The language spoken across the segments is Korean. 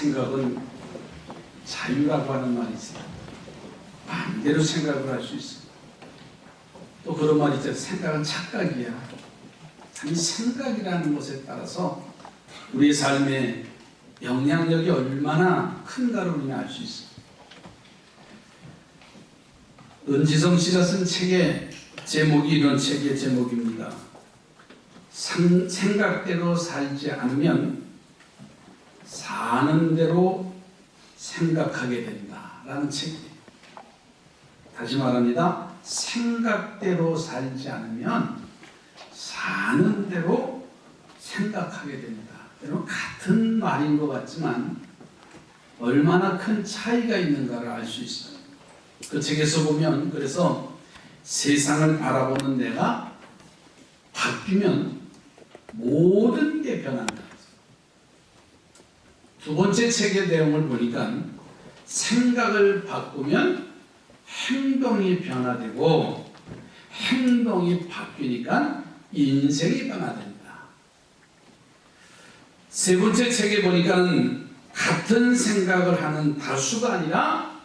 생각은 자유라고 하는 말이 있어요. 마음대로 생각을 할 수 있어요. 또 그런 말이 있죠. 생각은 착각이야. 참 생각이라는 것에 따라서 우리의 삶에 영향력이 얼마나 큰가를 우리는 알 수 있어요. 은지성 씨가 쓴 책의 제목이 이런 책의 제목입니다. 생각대로 살지 않으면 사는 대로 생각하게 된다라는 책이에요. 다시 말합니다. 생각대로 살지 않으면 사는 대로 생각하게 된다. 여러분, 같은 말인 것 같지만 얼마나 큰 차이가 있는가를 알 수 있어요. 그 책에서 보면 그래서 세상을 바라보는 내가 바뀌면 모든 게 변한다. 두 번째 책의 내용을 보니까 생각을 바꾸면 행동이 변화되고 행동이 바뀌니까 인생이 변화된다. 세 번째 책에 보니까 같은 생각을 하는 다수가 아니라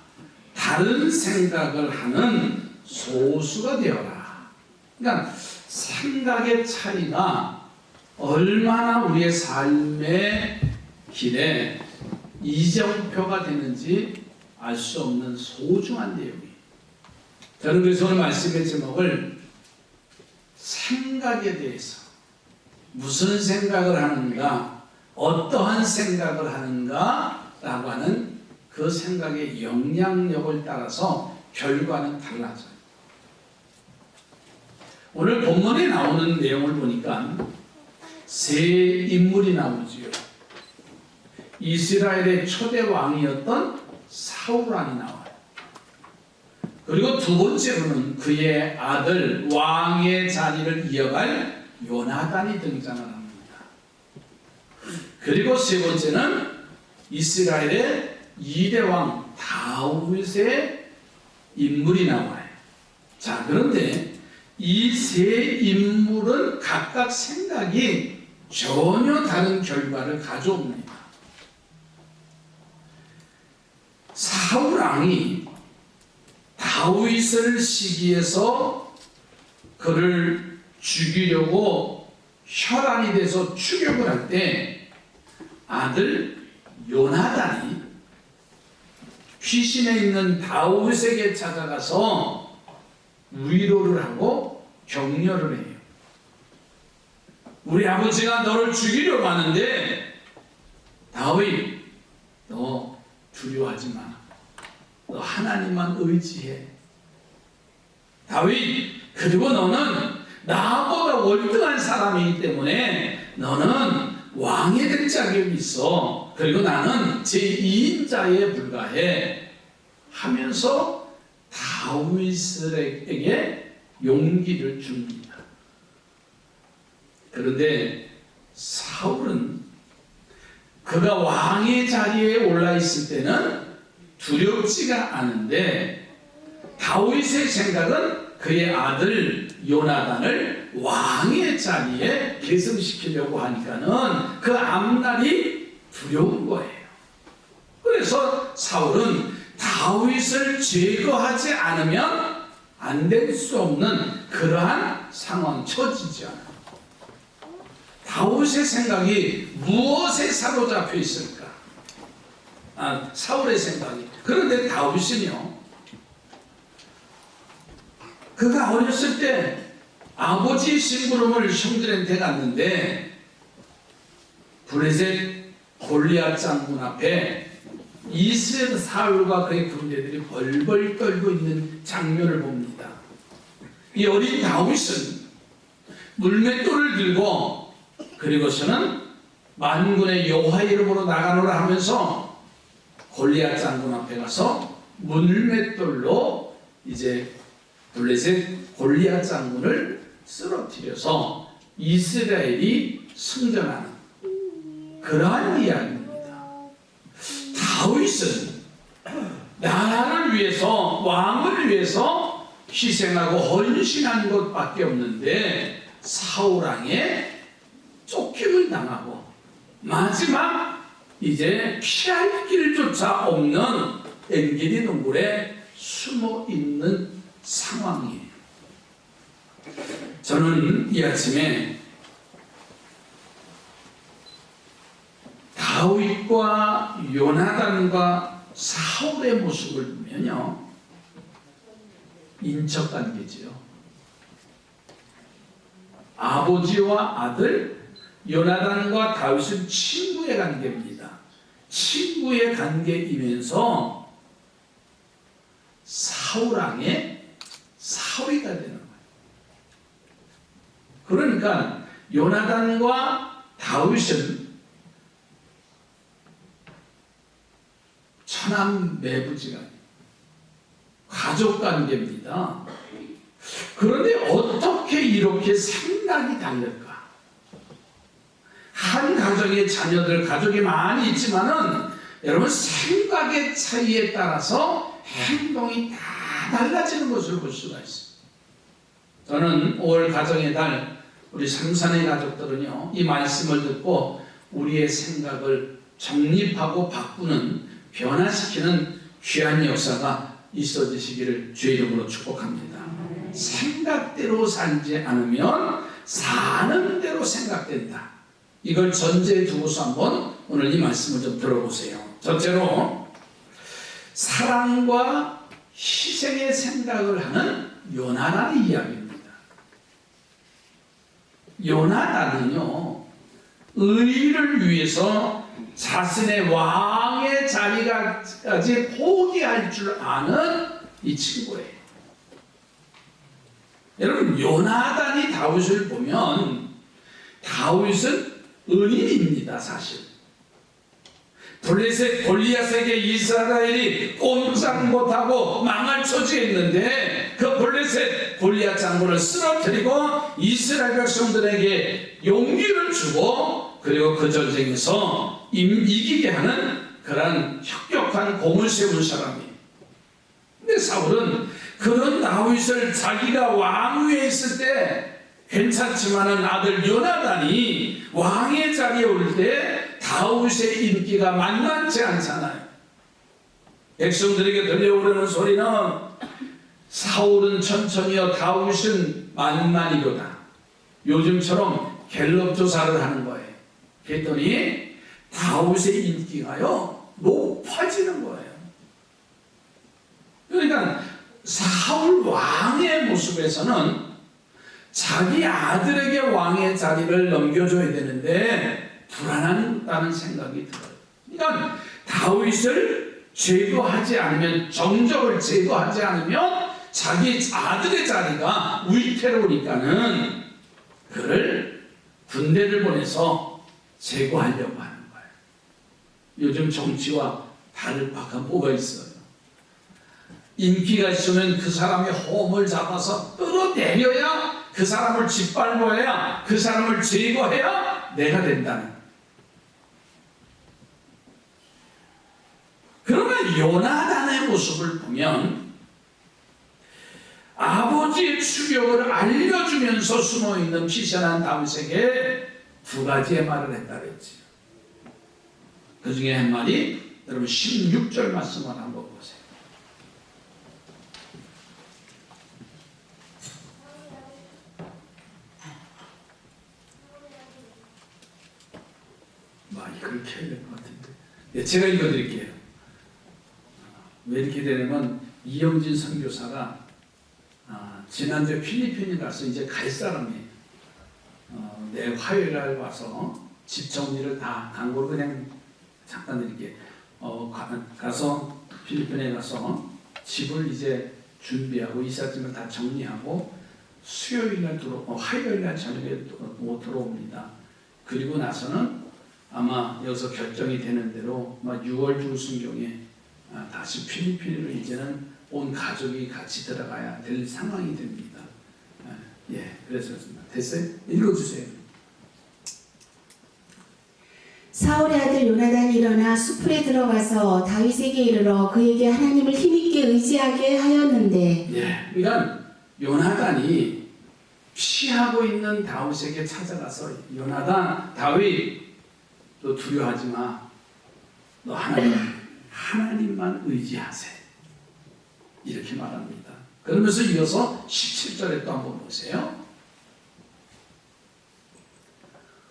다른 생각을 하는 소수가 되어라. 그러니까 생각의 차이가 얼마나 우리의 삶의 길에 이정표가 되는지 알 수 없는 소중한 내용이에요. 저는 그래서 오늘 말씀의 제목을 생각에 대해서 무슨 생각을 하는가, 어떠한 생각을 하는가 라고 하는 그 생각의 영향력을 따라서 결과는 달라져요. 오늘 본문에 나오는 내용을 보니까 세 인물이 나오지요. 이스라엘의 초대 왕이었던 사울 왕이 나와요. 그리고 두 번째로는 그의 아들 왕의 자리를 이어갈 요나단이 등장을 합니다. 그리고 세 번째는 이스라엘의 2대 왕 다윗의 인물이 나와요. 자, 그런데 이 세 인물은 각각 생각이 전혀 다른 결과를 가져옵니다. 사울 왕이 다윗을 시기해서 그를 죽이려고 혈안이 돼서 추격을 할 때 아들 요나단이 귀신에 있는 다윗에게 찾아가서 위로를 하고 격려를 해요. 우리 아버지가 너를 죽이려고 하는데 다윗, 너 두려워하지 마. 너 하나님만 의지해. 다윗, 그리고 너는 나보다 월등한 사람이기 때문에 너는 왕이 될 자격이 있어. 그리고 나는 제2인자에 불과해. 하면서 다윗에게 용기를 줍니다. 그런데 사울은 그가 왕의 자리에 올라 있을 때는 두렵지가 않은데 다윗의 생각은 그의 아들 요나단을 왕의 자리에 계승시키려고 하니까는 그 앞날이 두려운 거예요. 그래서 사울은 다윗을 제거하지 않으면 안 될 수 없는 그러한 상황 처지죠. 다윗의 생각이 무엇에 사로잡혀 있을까? 사울의 생각이. 그런데 다윗은요, 그가 어렸을 때 아버지 심부름을 형들한테 갔는데 블레셋 골리앗 장군 앞에 이스라엘 사울과 그의 군대들이 벌벌 떨고 있는 장면을 봅니다. 이 어린 다윗은 물맷돌을 들고 그리고서는 만군의 여호와 이름으로 나가노라 하면서 골리앗 장군 앞에 가서 물맷돌로 이제 블레셋 골리앗 장군을 쓰러뜨려서 이스라엘이 승전하는 그러한 이야기입니다. 다윗은 나라를 위해서, 왕을 위해서 희생하고 헌신한 것밖에 없는데 사울 왕에 쫓김을 당하고 마지막 이제 피할 길조차 없는 엔게디 동굴에 숨어 있는 상황이에요. 저는 이 아침에 다윗과 요나단과 사울의 모습을 보면요, 인척관계지요. 아버지와 아들, 요나단과 다윗은 친구의 관계입니다. 친구의 관계이면서 사울왕의 사위가 되는 거예요. 그러니까 요나단과 다윗은 천암매부지간 가족관계입니다. 그런데 어떻게 이렇게 생각이 다를까? 한 가정의 자녀들, 가족이 많이 있지만은 여러분 생각의 차이에 따라서 행동이 다 달라지는 것을 볼 수가 있어요. 저는 5월 가정의 달 우리 삼산의 가족들은요, 이 말씀을 듣고 우리의 생각을 정립하고 바꾸는, 변화시키는 귀한 역사가 있어지시기를 주의 이름으로 축복합니다. 생각대로 살지 않으면 사는 대로 생각된다. 이걸 전제에 두고서 한번 오늘 이 말씀을 좀 들어보세요. 첫째로, 사랑과 희생의 생각을 하는 요나단의 이야기입니다. 요나단은요, 의를 위해서 자신의 왕의 자리까지 포기할 줄 아는 이 친구예요. 여러분, 요나단이 다윗을 보면 다윗은 은인입니다. 사실 블레셋 골리앗에게 이스라엘이 꼼짝 못하고 망할 처지에 있는데 그 블레셋 골리앗 장군을 쓰러뜨리고 이스라엘 백성들에게 용기를 주고, 그리고 그 전쟁에서 이기게 하는 그런 혁혁한 공을 세운 사람이에요. 근데 사울은 그런 다윗을 자기가 왕 위에 있을 때 괜찮지만은 아들 요나단이 왕의 자리에 올 때 다윗의 인기가 만만치 않잖아요. 백성들에게 들려오르는 소리는 사울은 천천히요, 다윗은 만만이로다. 요즘처럼 갤럽 조사를 하는 거예요. 그랬더니 다윗의 인기가요 높아지는 거예요. 그러니까 사울 왕의 모습에서는 자기 아들에게 왕의 자리를 넘겨줘야 되는데 불안하다는 생각이 들어요. 그러니까 다윗을 제거하지 않으면, 정적을 제거하지 않으면 자기 아들의 자리가 위태로우니까는 그를 군대를 보내서 제거하려고 하는 거예요. 요즘 정치와 다를 바가 뭐가 있어요? 인기가 있으면 그 사람의 호흡을 잡아서 끌어내려야, 그 사람을 짓밟아야, 그 사람을 제거해야 내가 된다는. 그러면 요나단의 모습을 보면 아버지의 추격을 알려주면서 숨어있는 비천한 다윗에게 두 가지의 말을 했다 그랬지요. 그 중에 한 말이 여러분 16절 말씀을 한번 보세요. 이걸 켜야 될 것 같은데. 네, 제가 읽어드릴게요. 왜 이렇게 되냐면 이영진 선교사가 지난주에 필리핀에 가서 이제 갈 사람이에요. 내 화요일날 와서 집 정리를 다 광고를 그냥 잠깐 드릴게요. 가서 필리핀에 가서 집을 이제 준비하고 이삿짐을 다 정리하고 수요일날 화요일날 저녁에 들어옵니다. 그리고 나서는 아마 여기서 결정이 되는 대로 6월 중순경에 다시 필리핀으로 이제는 온 가족이 같이 들어가야 될 상황이 됩니다. 예, 그래서 됐어요? 읽어주세요. 사울의 아들 요나단이 일어나 수풀에 들어가서 다윗에게 이르러 그에게 하나님을 힘있게 의지하게 하였는데. 예, 그러니까 요나단이 피하고 있는 다윗에게 찾아가서 요나단, 다윗, 너 두려워하지 마. 너 하나님만 의지하세. 이렇게 말합니다. 그러면서 이어서 17절에 또 한번 보세요.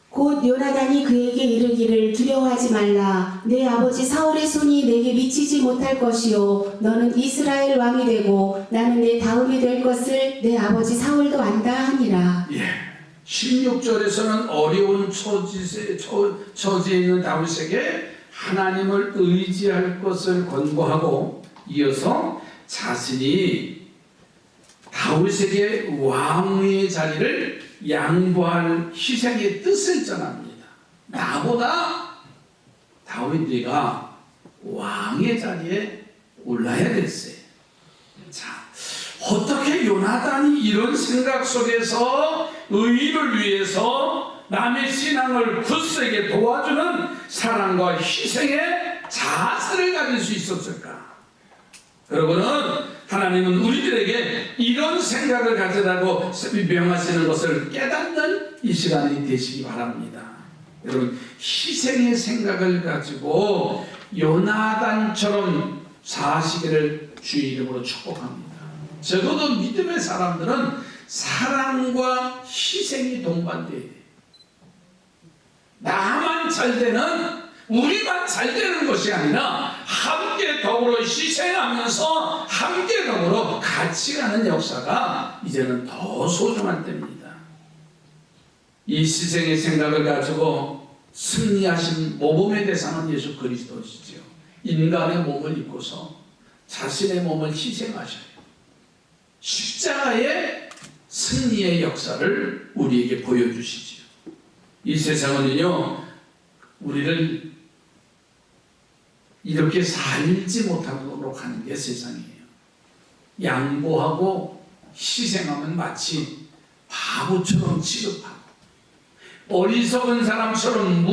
곧 요나단이 그에게 이르기를 두려워하지 말라. 내 아버지 사울의 손이 내게 미치지 못할 것이요 너는 이스라엘 왕이 되고 나는 내 다음이 될 것을 내 아버지 사울도 안다 하니라. 16절에서는 어려운 처지에 있는 다윗에게 하나님을 의지할 것을 권고하고, 이어서 자신이 다윗에게 왕의 자리를 양보할 희생의 뜻을 전합니다. 나보다 다윗이가 왕의 자리에 올라야 됐어요. 자, 어떻게 요나단이 이런 생각 속에서 의를 위해서 남의 신앙을 굳세게 도와주는 사랑과 희생의 자세를 가질 수 있었을까? 여러분은 하나님은 우리들에게 이런 생각을 가지라고 명하시는 것을 깨닫는 이 시간이 되시기 바랍니다. 여러분, 희생의 생각을 가지고 요나단처럼 사시기를 주의 이름으로 축복합니다. 적어도 믿음의 사람들은 사랑과 희생이 동반돼야 돼요. 나만 잘 되는, 우리만 잘 되는 것이 아니라 함께 더불어 희생하면서 함께 더불어 같이 가는 역사가 이제는 더 소중한 때입니다. 이 희생의 생각을 가지고 승리하신 모범의 대상은 예수 그리스도시죠. 인간의 몸을 입고서 자신의 몸을 희생하셔요. 십자가의 승리의 역사를 우리에게 보여주시죠. 이 세상은요, 우리를 이렇게 살지 못하도록 하는 게 세상이에요. 양보하고 희생하면 마치 바보처럼 취급하고, 어리석은 사람처럼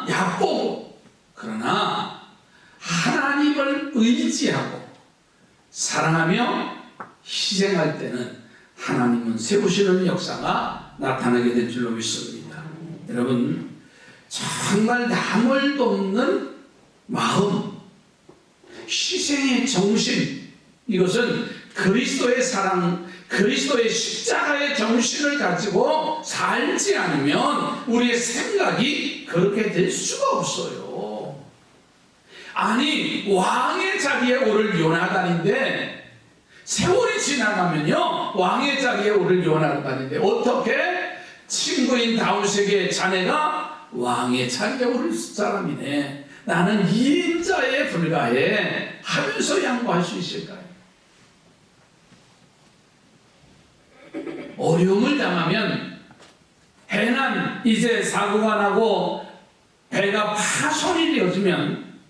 얕보고, 그러나 하나님을 의지하고 사랑하며 희생할 때는 하나님은 세우시는 역사가 나타나게 될 줄로 믿습니다. 여러분, 정말 남을 돕는 마음, 희생의 정신, 이것은 그리스도의 사랑, 그리스도의 십자가의 정신을 가지고 살지 않으면 우리의 생각이 그렇게 될 수가 없어요. 아니, 왕의 자리에 오를 요나단인데, 세월이 지나가면요 왕의 자리에 오를 요나단인데, 어떻게 친구인 다윗에게 자네가 왕의 자리에 오를 사람이네, 나는 2인자에 불과해 하면서 양보할 수 있을까요? 어려움을 당하면, 해난 이제 사고가 나고 배가 파손이 되어지면,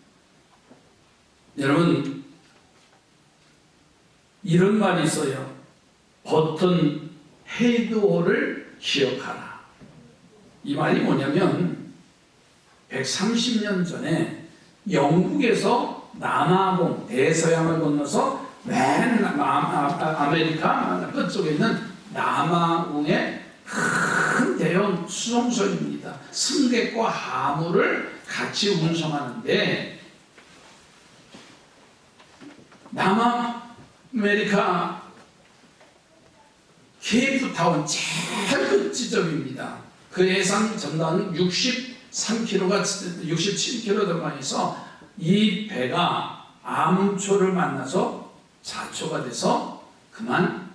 여러분, 이런 말이 있어요. 버튼 헤이드호를 기억하라. 이 말이 뭐냐면, 130년 전에 영국에서 남아공, 대서양을 건너서 맨 아메리카 끝쪽에 있는 남아공의 큰 대형 수송선입니다. 승객과 화물을 같이 운송하는데, 남아메리카 케이프타운 제일 끝 지점입니다. 그 해상 전단은 63km가 67km 들어가서 이 배가 암초를 만나서 자초가 돼서 그만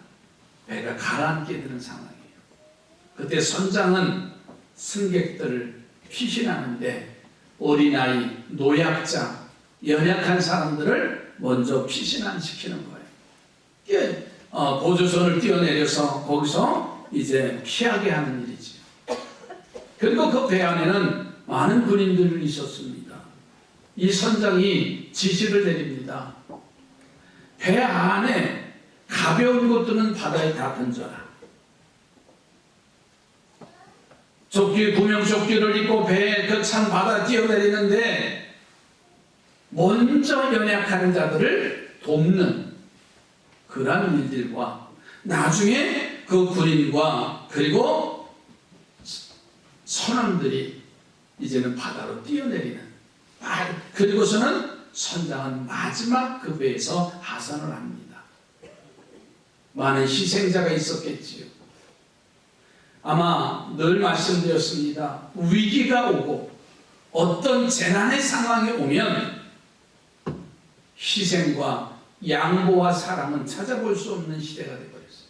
배가 가라앉게 되는 상황이에요. 그때 선장은 승객들을 피신하는데 어린아이, 노약자, 연약한 사람들을 먼저 피신시키는 거예요. 보조선을 띄어내려서 거기서 이제 피하게 하는 일이죠. 그리고 그 배 안에는 많은 군인들이 있었습니다. 이 선장이 지시를 내립니다. 배 안에 가벼운 것들은 바다에 다 던져라. 구명조끼를 입고 배에 그 찬 바다 뛰어내리는데, 먼저 연약한 자들을 돕는 그러한 일들과, 나중에 그 군인과 그리고 선원들이 이제는 바다로 뛰어내리는 그리고서는 선장은 마지막 그 배에서 하산을 합니다. 많은 희생자가 있었겠지요. 아마 늘 말씀드렸습니다. 위기가 오고 어떤 재난의 상황이 오면 희생과 양보와 사랑은 찾아볼 수 없는 시대가 되어버렸어요.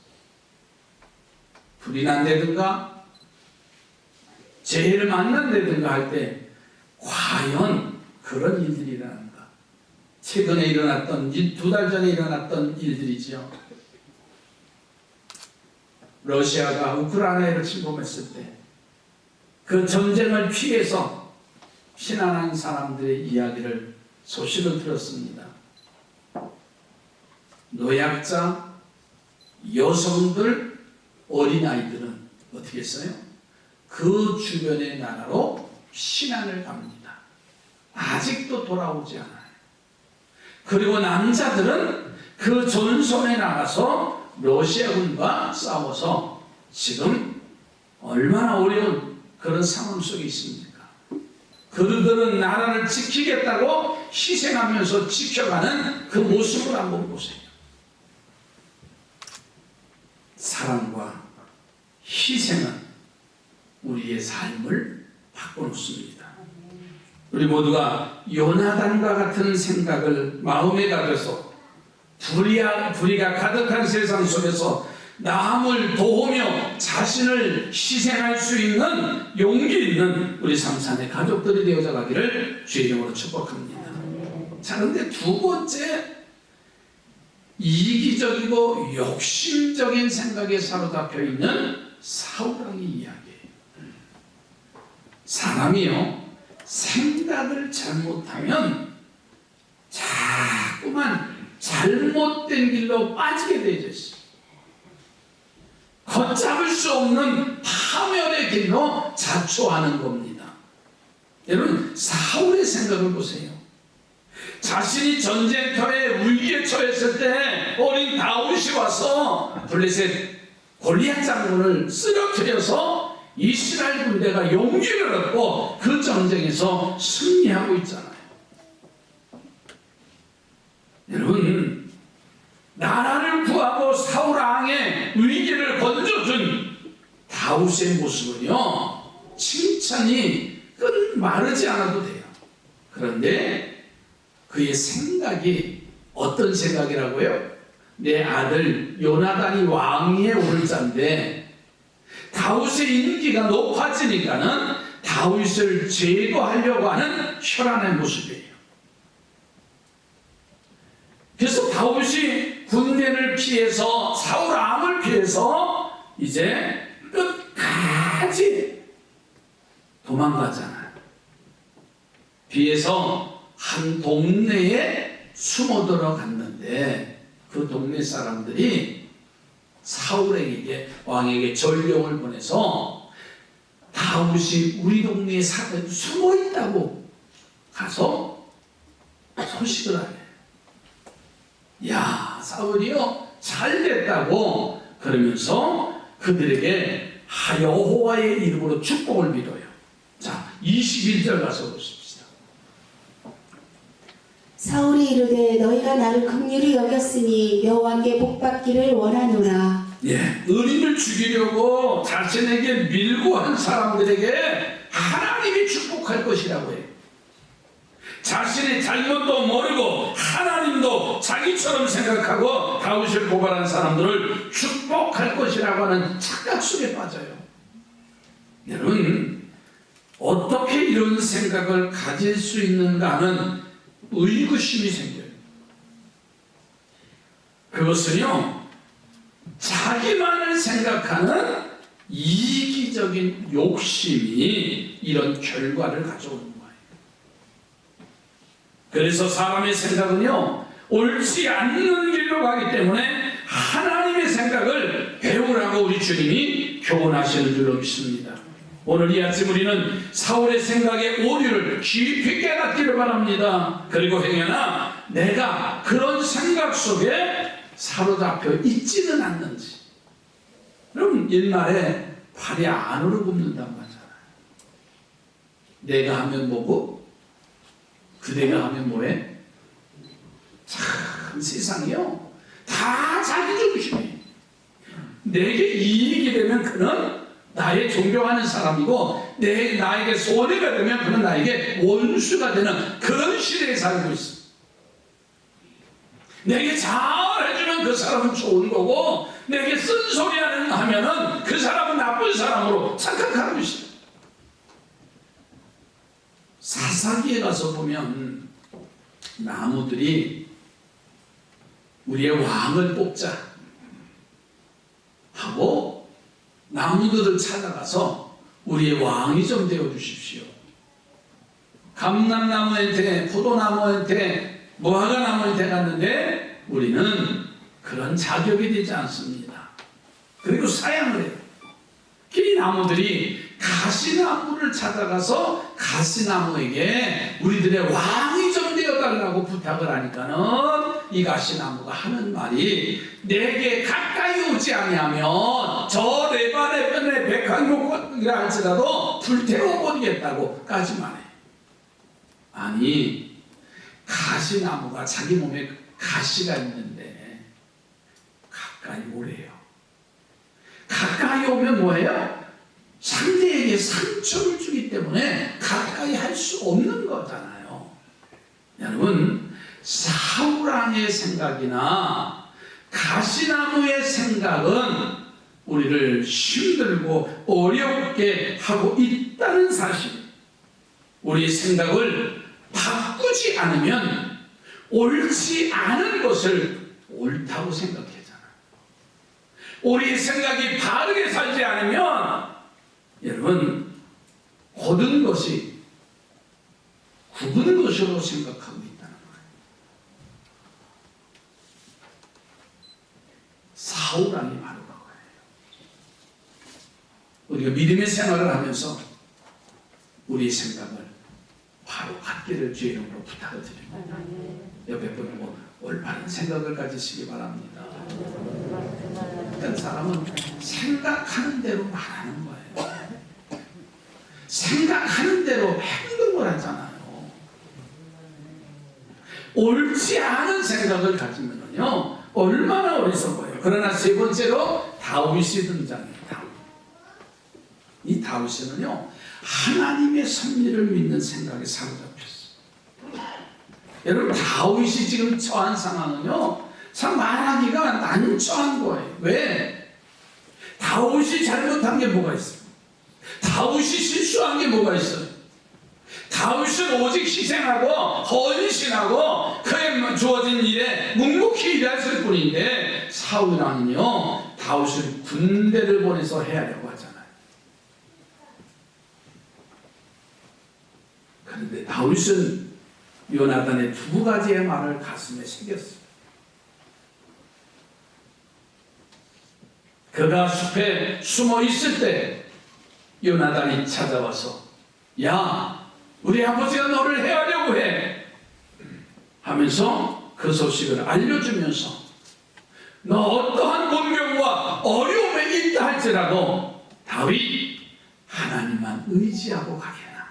불이 난다든가 재해를 만난다든가 할 때 과연 그런 일들이 일어난가? 최근에 일어났던 2달 전에 일어났던 일들이지요. 러시아가 우크라이나를 침공했을 때 그 전쟁을 피해서 피난한 사람들의 이야기를 소식을 들었습니다. 노약자, 여성들, 어린아이들은 어떻게 했어요? 그 주변의 나라로 피난을 갑니다. 아직도 돌아오지 않아요. 그리고 남자들은 그 전선에 나가서 러시아군과 싸워서 지금 얼마나 어려운 그런 상황 속에 있습니까? 그들은 나라를 지키겠다고 희생하면서 지켜가는 그 모습을 한번 보세요. 사랑과 희생은 우리의 삶을 바꿔놓습니다. 우리 모두가 요나단과 같은 생각을 마음에 가져서 불의가 가득한 세상 속에서 남을 도우며 자신을 희생할 수 있는 용기 있는 우리 삼산의 가족들이 되어져 가기를 주의 이름으로 축복합니다. 자, 그런데 두 번째, 이기적이고 욕심적인 생각에 사로잡혀 있는 사울왕의 이야기예요. 사람이요, 생각을 잘못하면 자꾸만 잘못된 길로 빠지게 되어 있어요. 걷잡을 수 없는 파멸의 길로 자초하는 겁니다. 여러분, 사울의 생각을 보세요. 자신이 전쟁터에 위기에 처했을 때 어린 다윗이 와서 블레셋 골리앗 장군을 쓰러뜨려서 이스라엘 군대가 용기를 얻고 그 전쟁에서 승리하고 있잖아요. 여러분, 나라를 구하고 사울 왕의 위기를 건져준 다윗의 모습은요, 칭찬이 마르지 않아도 돼요. 그런데 그의 생각이 어떤 생각이라고요? 내 아들 요나단이 왕위에 오를 자인데 다윗의 인기가 높아지니까는 다윗을 제거하려고 하는 혈안의 모습이에요. 그래서 다윗이 군대를 피해서 사울 왕을 피해서 이제 끝까지 도망가잖아요. 비해서 한 동네에 숨어 들어갔는데 그 동네 사람들이 사울에게 왕에게 전령을 보내서 다윗이 우리 동네에 숨어 있다고 가서 소식을 하래. 야, 사울이요 잘 됐다고 그러면서 그들에게 여호와의 이름으로 축복을 빌어요. 자, 21절 가서 보십시다. 사울이 이르되 너희가 나를 긍휼히 여겼으니 여호와께 복받기를 원하노라. 예, 의인을 죽이려고 자신에게 밀고 한 사람들에게 하나님이 축복할 것이라고 해요. 자신의 잘못도 모르고 하나님도 자기처럼 생각하고 다윗을 고발한 사람들을 축복할 것이라고 하는 착각 속에 빠져요. 여러분, 어떻게 이런 생각을 가질 수 있는가 하는 의구심이 생겨요. 그것은요, 자기만을 생각하는 이기적인 욕심이 이런 결과를 가져오는 거예요. 그래서 사람의 생각은요, 옳지 않는 길로 가기 때문에 하나님의 생각을 배우라고 우리 주님이 교훈하시는 줄로 믿습니다. 오늘 이 아침 우리는 사울의 생각의 오류를 깊이 깨닫기를 바랍니다. 그리고 행여나 내가 그런 생각 속에 사로잡혀 있지는 않는지. 그럼 옛말에 발이 안으로 굽는다고 하잖아요. 내가 하면 뭐고 그대가 하면 뭐해? 참 세상이요 다 자기 중심이에요. 내게 이익이 되면 그는 나의 존경하는 사람이고 나에게 손해가 되면 그는 나에게 원수가 되는 그런 시대에 살고 있어. 내게 잘해주면 그 사람은 좋은 거고 내게 쓴소리 하면은 그 사람은 나쁜 사람으로 착각하고 있어. 사사기에 가서 보면 나무들이 우리의 왕을 뽑자 하고 나무들을 찾아가서 우리의 왕이 좀 되어 주십시오. 감람나무한테 포도나무한테 무화과나무한테 갔는데 우리는 그런 자격이 되지 않습니다. 그리고 사양을 해요. 이 나무들이 가시나무를 찾아가서 가시나무에게 우리들의 왕이 좀 되어달라고 부탁을 하니까는 이 가시나무가 하는 말이 내게 가까이 오지 아니하면 저 레바논의 백향목이라 할지라도 불태워버리겠다고까지만 해. 아니 가시나무가 자기 몸에 가시가 있는데 가까이 오래요. 가까이 오면 뭐예요? 상대에게 상처를 주기 때문에 가까이 할 수 없는 거잖아요. 여러분 사울왕의 생각이나 가시나무의 생각은 우리를 힘들고 어렵게 하고 있다는 사실. 우리 생각을 바꾸지 않으면 옳지 않은 것을 옳다고 생각하잖아요. 우리 생각이 바르게 살지 않으면 여러분 모든 것이 굽은 것으로 생각하고 있다는 거예요. 사울왕이 바로 그거예요. 우리가 믿음의 생활을 하면서 우리 생각을 바로 갖기를 주의 이름으로 부탁을 드립니다. 옆에 분은 올바른 생각을 가지시기 바랍니다. 어떤 사람은 생각하는 대로 말하는 거예요. 생각하는 대로 행동을 하잖아요. 옳지 않은 생각을 가지면요 얼마나 어리석어요. 그러나 세 번째로 다윗이 등장합니다. 이 다윗은요 하나님의 섭리를 믿는 생각에 사로잡혔어요. 여러분 다윗이 지금 처한 상황은요 참 말하기가 난처한 거예요. 왜? 다윗이 잘못한 게 뭐가 있어요? 다윗이 실수한 게 뭐가 있어요? 다윗은 오직 희생하고 헌신하고 그에 주어진 일에 묵묵히 일했을 뿐인데 사울왕은요 다윗을 군대를 보내서 해하려고 하잖아요. 그런데 다윗은 요나단의 두 가지의 말을 가슴에 새겼어요. 그가 숲에 숨어 있을 때 요나단이 찾아와서 야 우리 아버지가 너를 해하려고 해 하면서 그 소식을 알려주면서 너 어떠한 곤경과 어려움에 있다 할지라도 다윗 하나님만 의지하고 가게나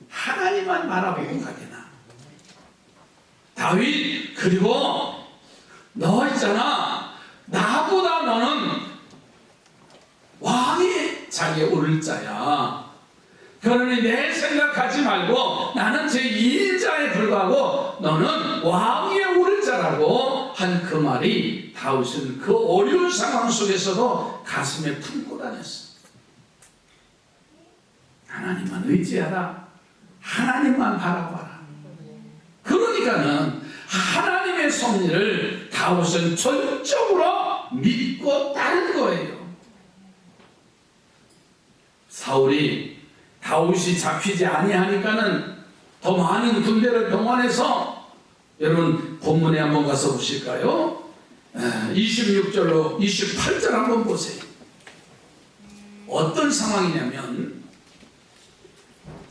하나님만 바라보고 가게나 다윗 그리고 너 있잖아 나보다 너는 왕이 자기에 오를 자야. 그러니 내 생각하지 말고 나는 제2인자에 불과하고 너는 왕위에 오를 자라고 한 그 말이 다윗은 그 어려운 상황 속에서도 가슴에 품고 다녔어. 하나님만 의지하라. 하나님만 바라봐라. 그러니까는 하나님의 섭리를 다윗은 전적으로 믿고 따른 거예요. 사울이 다윗이 잡히지 아니하니까는 더 많은 군대를 동원해서 여러분 본문에 한번 가서 보실까요? 26절로 28절 한번 보세요. 어떤 상황이냐면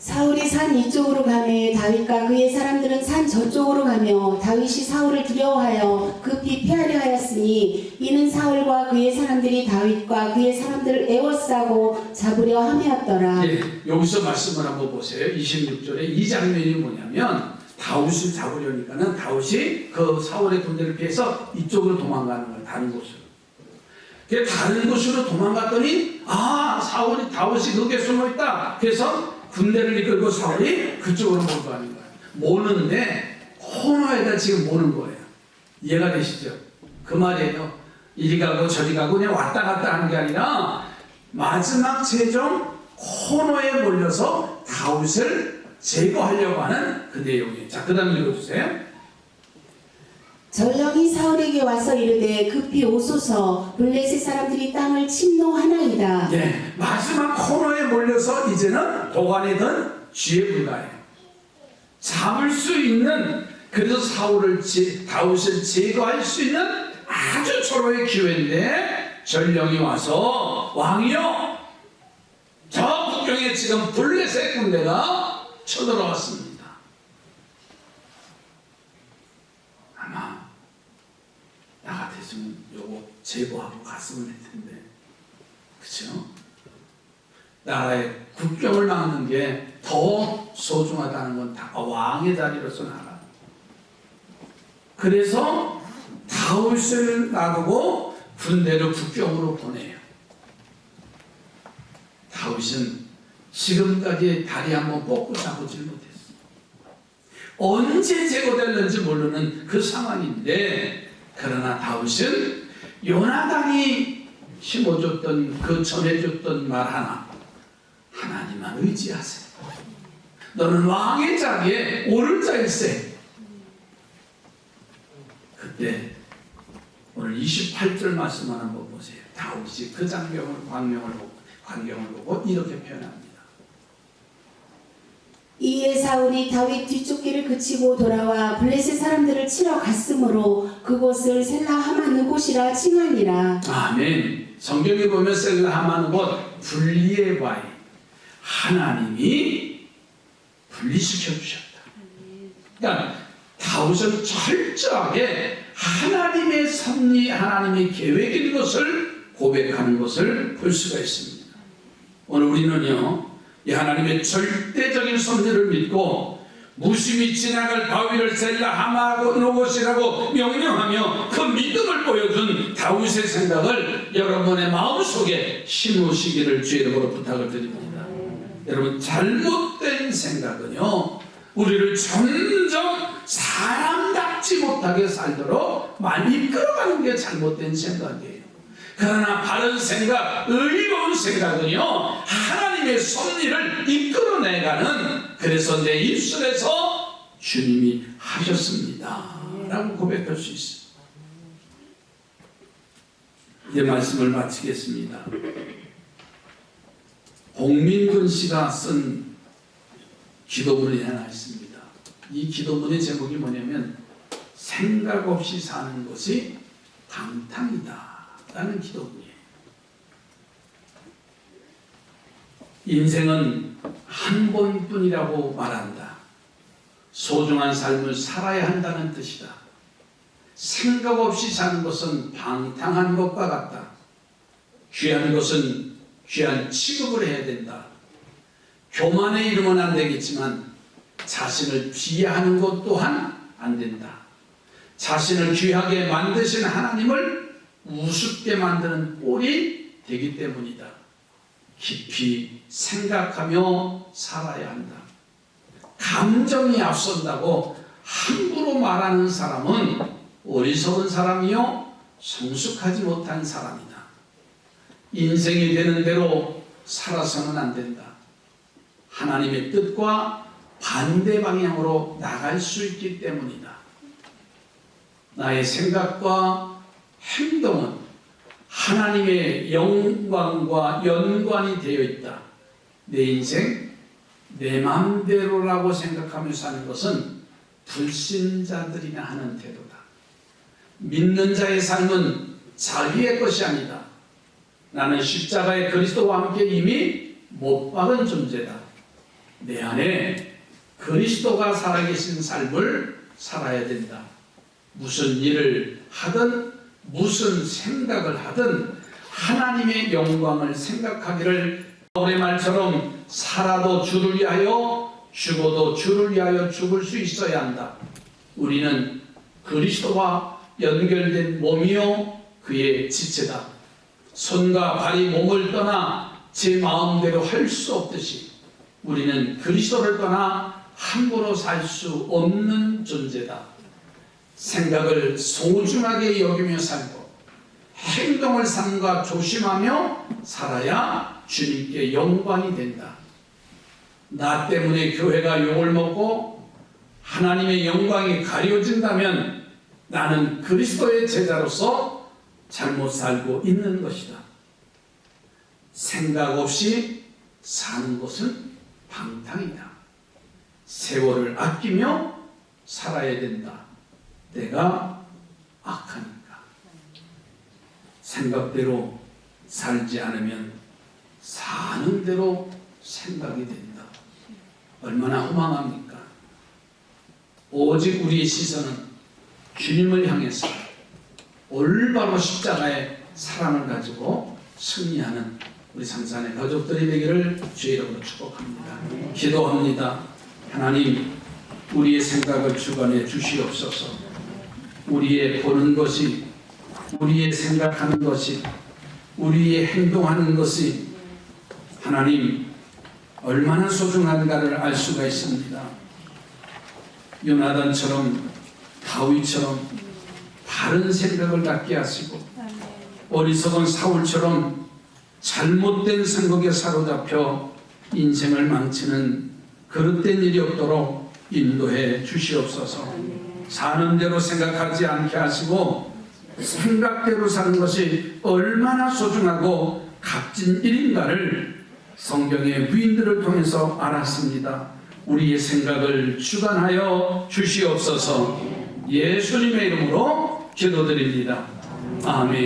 사울이 산 이쪽으로 가매 다윗과 그의 사람들은 산 저쪽으로 가며 다윗이 사울을 두려워하여 급히 피하려 하였으니 이는 사울과 그의 사람들이 다윗과 그의 사람들을 애워싸고 잡으려 함이었더라. 여기서 말씀을 한번 보세요. 26절에 이 장면이 뭐냐면 다윗을 잡으려니까는 다윗이 그 사울의 군대를 피해서 이쪽으로 도망가는 거예요. 다른 곳으로. 다른 곳으로 도망갔더니 사울이 다윗이 거기에 숨어있다. 그래서 군대를 이끌고 사울이 그쪽으로 몰고 가는 거예요. 모는데 코너에다 지금 모는 거예요. 이해가 되시죠? 그 말이에요. 이리 가고 저리 가고 그냥 왔다 갔다 하는 게 아니라 마지막 최종 코너에 몰려서 다윗을 제거하려고 하는 그 내용이에요. 자, 그 다음 읽어주세요. 전령이 사울에게 와서 이르되 급히 오소서 블레셋 사람들이 땅을 침노하나이다. 마지막 코너에 몰려서 이제는 도관이든 쥐에 불과해요. 잡을 수 있는, 그래서 다윗을 제거할 수 있는 아주 초로의 기회인데 전령이 와서 왕이요, 저 북경에 지금 블레셋 군대가 쳐들어왔습니다. 아마 나 같았으면 요거 제거하고 갔으면 했텐데, 그쵸? 나라의 국경을 막는 게 더 소중하다는 건 다 왕의 자리로서 나라. 그래서 다윗을 놔두고 군대를 국경으로 보내요. 다윗은 지금까지 다리 한번 뻗고 잡보질 못했어. 언제 제거될는지 모르는 그 상황인데, 그러나 다윗은 요나단이 심어줬던 그 전해줬던 말 하나, 하나님만 의지하세요. 너는 왕의 자리에 오를 자일세. 그때 오늘 28절 말씀을 한번 보세요. 다윗이 그 광경을 보고 이렇게 표현합니다. 이에 사울이 다윗 뒷쫓기를 그치고 돌아와 블레셋 사람들을 치러 갔으므로 그곳을 셀라하마느 곳이라 칭하니라. 아멘. 성경에 보면 셀라하마느 곳, 분리의 바위, 하나님이 분리시켜 주셨다. 그러니까 다윗은 철저하게 하나님의 섭리, 하나님의 계획인 것을 고백하는 것을 볼 수가 있습니다. 오늘 우리는요, 이 하나님의 절대적인 섭리를 믿고 무심히 지나갈 바위를 셀라하마느 곳이라고 명령하며 그 믿음을 보여준 다윗의 생각을 여러분의 마음속에 심으시기를 주의 이름으로 부탁을 드립니다. 여러분, 잘못된 생각은요, 우리를 점점 사람답지 못하게 살도록 많이 이끌어가는 게 잘못된 생각이에요. 그러나 바른 생각, 의로운 생각은요, 하나님의 섭리를 이끌어내가는, 그래서 내 입술에서 주님이 하셨습니다 라고 고백할 수 있어요. 이제 말씀을 마치겠습니다. 홍민근 씨가 쓴 기도문이 하나 있습니다. 이 기도문의 제목이 뭐냐면 생각 없이 사는 것이 방탕이다 라는 기도문이에요. 인생은 한 번뿐이라고 말한다. 소중한 삶을 살아야 한다는 뜻이다. 생각 없이 사는 것은 방탕한 것과 같다. 귀한 것은 귀한 취급을 해야 된다. 교만에 이르면 안 되겠지만 자신을 비하하는 것 또한 안 된다. 자신을 귀하게 만드신 하나님을 우습게 만드는 꼴이 되기 때문이다. 깊이 생각하며 살아야 한다. 감정이 앞선다고 함부로 말하는 사람은 어리석은 사람이요 성숙하지 못한 사람이다. 인생이 되는 대로 살아서는 안 된다. 하나님의 뜻과 반대 방향으로 나갈 수 있기 때문이다. 나의 생각과 행동은 하나님의 영광과 연관이 되어 있다. 내 인생 내 마음대로라고 생각하며 사는 것은 불신자들이나 하는 태도다. 믿는 자의 삶은 자기의 것이 아니다. 나는 십자가의 그리스도와 함께 이미 못 박은 존재다. 내 안에 그리스도가 살아계신 삶을 살아야 된다. 무슨 일을 하든 무슨 생각을 하든 하나님의 영광을 생각하기를 바울의 말처럼 살아도 주를 위하여 죽어도 주를 위하여 죽을 수 있어야 한다. 우리는 그리스도와 연결된 몸이요 그의 지체다. 손과 발이 몸을 떠나 제 마음대로 할 수 없듯이 우리는 그리스도를 떠나 함부로 살 수 없는 존재다. 생각을 소중하게 여기며 살고 행동을 삼가 조심하며 살아야 주님께 영광이 된다. 나 때문에 교회가 욕을 먹고 하나님의 영광이 가려진다면 나는 그리스도의 제자로서 잘못 살고 있는 것이다. 생각 없이 사는 것은 방탕이다. 세월을 아끼며 살아야 된다. 내가 악하니까. 생각대로 살지 않으면 사는 대로 생각이 된다. 얼마나 허망합니까? 오직 우리의 시선은 주님을 향해서 올바로 십자가의 사랑을 가지고 승리하는 우리 상산의 가족들이 되기를 주의 이름으로 축복합니다. 기도합니다. 하나님, 우리의 생각을 주관해 주시옵소서. 우리의 보는 것이, 우리의 생각하는 것이, 우리의 행동하는 것이 하나님 얼마나 소중한가를 알 수가 있습니다. 요나단처럼 다윗처럼 바른 생각을 갖게 하시고 어리석은 사울처럼 잘못된 생각에 사로잡혀 인생을 망치는 그릇된 일이 없도록 인도해 주시옵소서. 사는 대로 생각하지 않게 하시고 생각대로 사는 것이 얼마나 소중하고 값진 일인가를 성경의 위인들을 통해서 알았습니다. 우리의 생각을 주관하여 주시옵소서. 예수님의 이름으로 기도드립니다. 아멘.